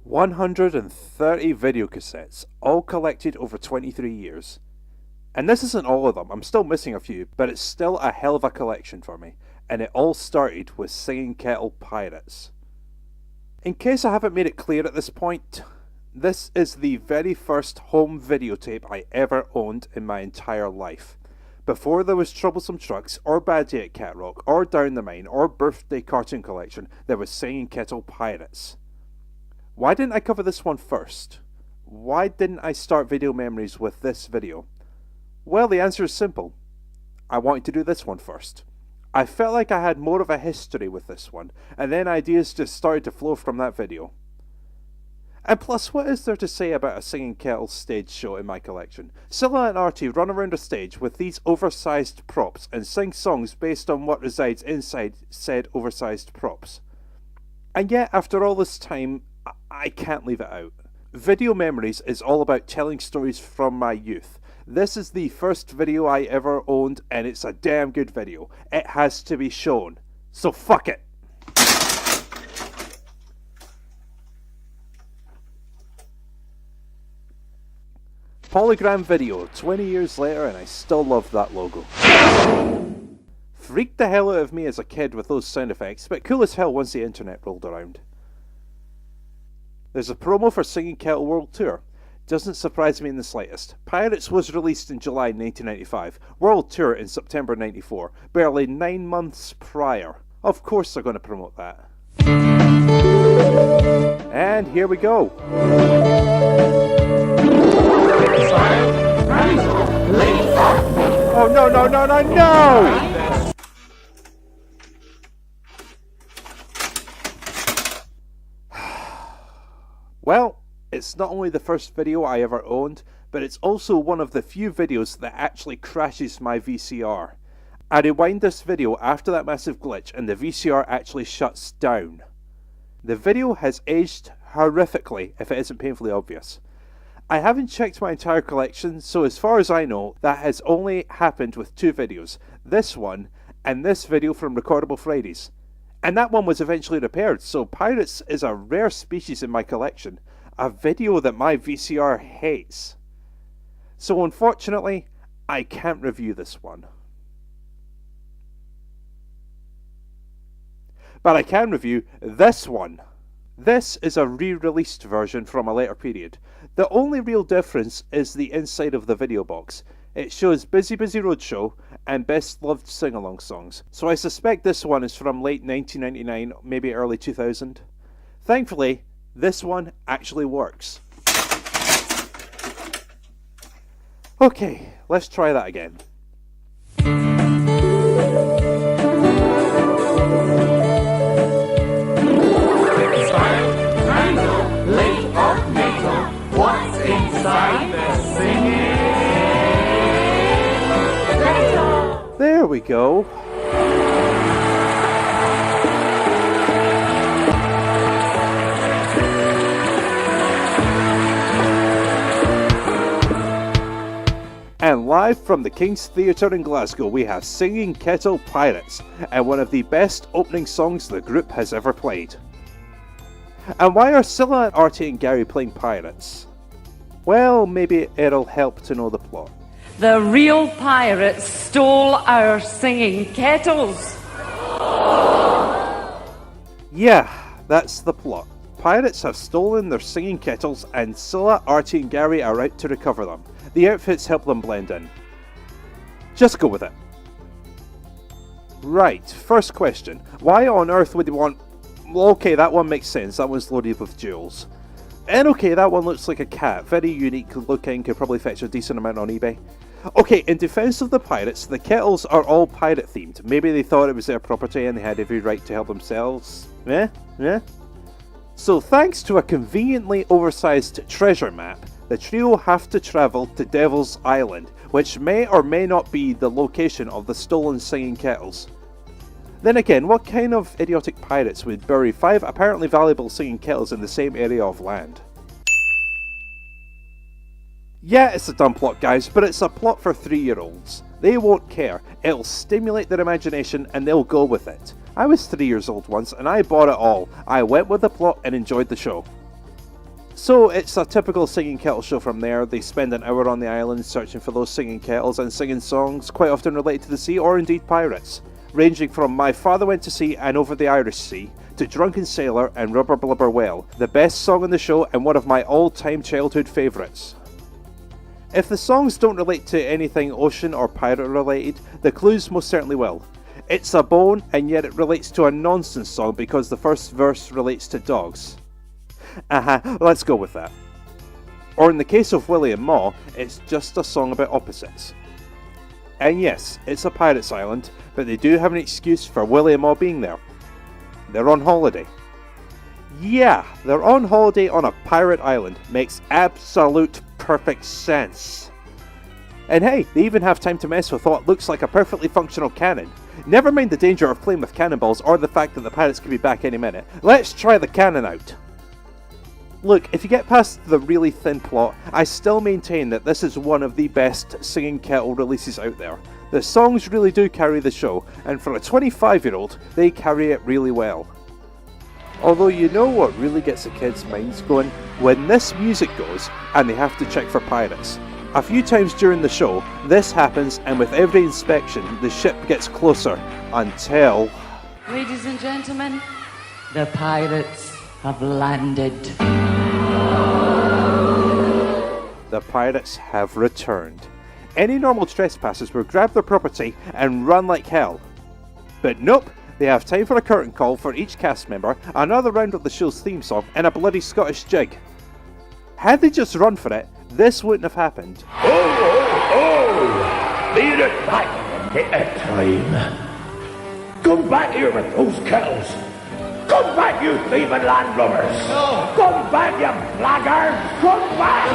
130 videocassettes, all collected over 23 years. And this isn't all of them, I'm still missing a few, but it's still a hell of a collection for me, and it all started with Singing Kettle Pirates. In case I haven't made it clear at this point, this is the very first home videotape I ever owned in my entire life. Before there was Troublesome Trucks, or Bad Day at Cat Rock, or Down the Mine, or Birthday Cartoon Collection, there was Singing Kettle Pirates. Why didn't I cover this one first? Why didn't I start Video Memories with this video? Well, the answer is simple. I wanted to do this one first. I felt like I had more of a history with this one, and then ideas just started to flow from that video. And plus, what is there to say about a Singing Kettle stage show in my collection? Scylla and Artie run around a stage with these oversized props and sing songs based on what resides inside said oversized props. And yet, after all this time, I can't leave it out. Video Memories is all about telling stories from my youth. This is the first video I ever owned, and it's a damn good video. It has to be shown. So fuck it! Polygram video, 20 years later, and I still love that logo. Freaked the hell out of me as a kid with those sound effects, but cool as hell once the internet rolled around. There's a promo for Singing Kettle World Tour. Doesn't surprise me in the slightest. Pirates was released in July 1995, World Tour in September 94, barely 9 months prior. Of course they're going to promote that. And here we go. Oh no, no, no, no, no! Well, it's not only the first video I ever owned, but it's also one of the few videos that actually crashes my VCR. I rewind this video after that massive glitch and the VCR actually shuts down. The video has aged horrifically if it isn't painfully obvious. I haven't checked my entire collection, so as far as I know, that has only happened with 2 videos. This one, and this video from Recordable Fridays. And that one was eventually repaired, so Pirates is a rare species in my collection. A video that my VCR hates. So unfortunately, I can't review this one. But I can review this one. This is a re-released version from a later period. The only real difference is the inside of the video box. It shows Busy Busy Roadshow and Best Loved Sing-Along songs. So I suspect this one is from late 1999, maybe early 2000. Thankfully, this one actually works. Okay, let's try that again. What's inside the singing? There we go. And live from the King's Theatre in Glasgow, we have Singing Kettle Pirates, and one of the best opening songs the group has ever played. And why are Scylla, Artie and Gary playing pirates? Well, maybe it'll help to know the plot. The real pirates stole our singing kettles. Yeah, that's the plot. Pirates have stolen their singing kettles, and Scylla, Artie and Gary are out to recover them. The outfits help them blend in. Just go with it. Right, first question. Why on earth would you want... Well, okay, that one makes sense. That one's loaded with jewels. And okay, that one looks like a cat. Very unique looking, could probably fetch a decent amount on eBay. Okay, in defense of the pirates, the kettles are all pirate themed. Maybe they thought it was their property and they had every right to help themselves. Eh? So thanks to a conveniently oversized treasure map, the trio have to travel to Devil's Island, which may or may not be the location of the stolen singing kettles. Then again, what kind of idiotic pirates would bury 5 apparently valuable singing kettles in the same area of land? Yeah, it's a dumb plot, guys, but it's a plot for 3-year-olds. They won't care. It'll stimulate their imagination and they'll go with it. I was 3 years old once and I bought it all. I went with the plot and enjoyed the show. So it's a typical singing kettle show from there. They spend an hour on the island searching for those singing kettles and singing songs quite often related to the sea or indeed pirates, ranging from My Father Went to Sea and Over the Irish Sea to Drunken Sailor and Rubber Blubber Whale, the best song on the show and one of my all-time childhood favourites. If the songs don't relate to anything ocean or pirate related, the clues most certainly will. It's a bone and yet it relates to a nonsense song because the first verse relates to dogs. Let's go with that. Or in the case of Willie and Maw, it's just a song about opposites. And yes, it's a pirate's island, but they do have an excuse for Willie and Maw being there. They're on holiday. Yeah, they're on holiday on a pirate island. Makes absolute perfect sense. And hey, they even have time to mess with what looks like a perfectly functional cannon. Never mind the danger of playing with cannonballs or the fact that the pirates could be back any minute. Let's try the cannon out. Look, if you get past the really thin plot, I still maintain that this is one of the best singing kettle releases out there. The songs really do carry the show, and for a 25-year-old, they carry it really well. Although you know what really gets the kids' minds going? When this music goes, and they have to check for pirates. A few times during the show, this happens, and with every inspection, the ship gets closer, until... Ladies and gentlemen, the pirates have landed. The pirates have returned. Any normal trespassers would grab their property and run like hell. But nope, they have time for a curtain call for each cast member, another round of the show's theme song, and a bloody Scottish jig. Had they just run for it, this wouldn't have happened. Oh! Lead it back at that time. Come back here with those kettles. Come back, you thieving landlubbers! No. Come back, you blackguards! Come back!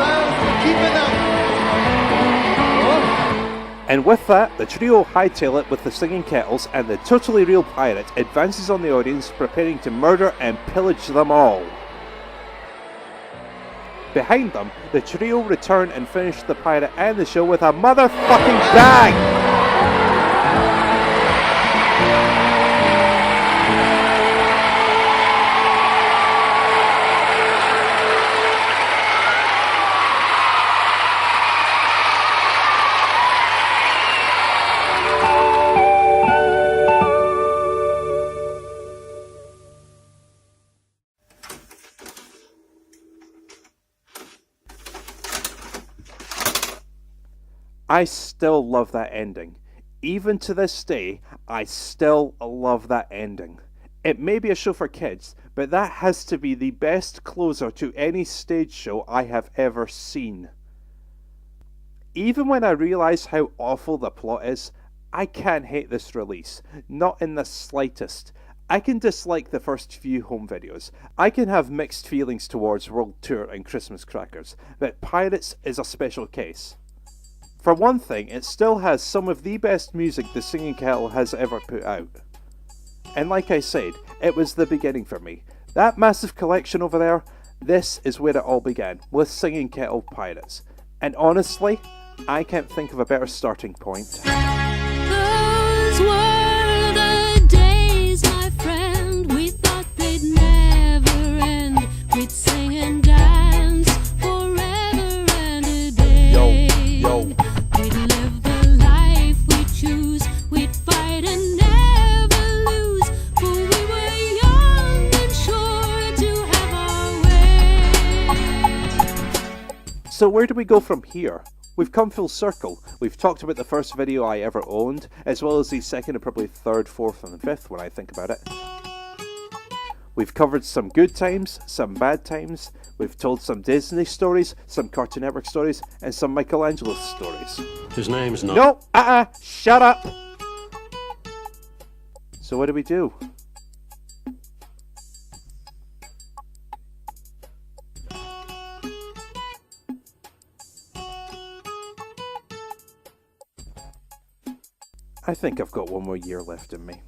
And with that, the trio hightail it with the singing kettles, and the totally real pirate advances on the audience, preparing to murder and pillage them all. Behind them, the trio return and finish the pirate and the show with a motherfucking bang! I still love that ending. Even to this day, I still love that ending. It may be a show for kids, but that has to be the best closer to any stage show I have ever seen. Even when I realise how awful the plot is, I can't hate this release. Not in the slightest. I can dislike the first few home videos. I can have mixed feelings towards World Tour and Christmas Crackers, but Pirates is a special case. For one thing, it still has some of the best music the Singing Kettle has ever put out. And like I said, it was the beginning for me. That massive collection over there, this is where it all began, with Singing Kettle Pirates. And honestly, I can't think of a better starting point. Those were the days, my friend, we thought they'd never end. We'd sing and dance forever and a day. Yo. We'd live the life we choose. We'd fight and never lose. For we were young and sure to have our way. So where do we go from here? We've come full circle. We've talked about the first video I ever owned, as well as the second and probably third, fourth and fifth when I think about it. We've covered some good times, some bad times. We've told some Disney stories, some Cartoon Network stories, and some Michelangelo stories. His name's not... No, shut up! So what do we do? I think I've got one more year left in me.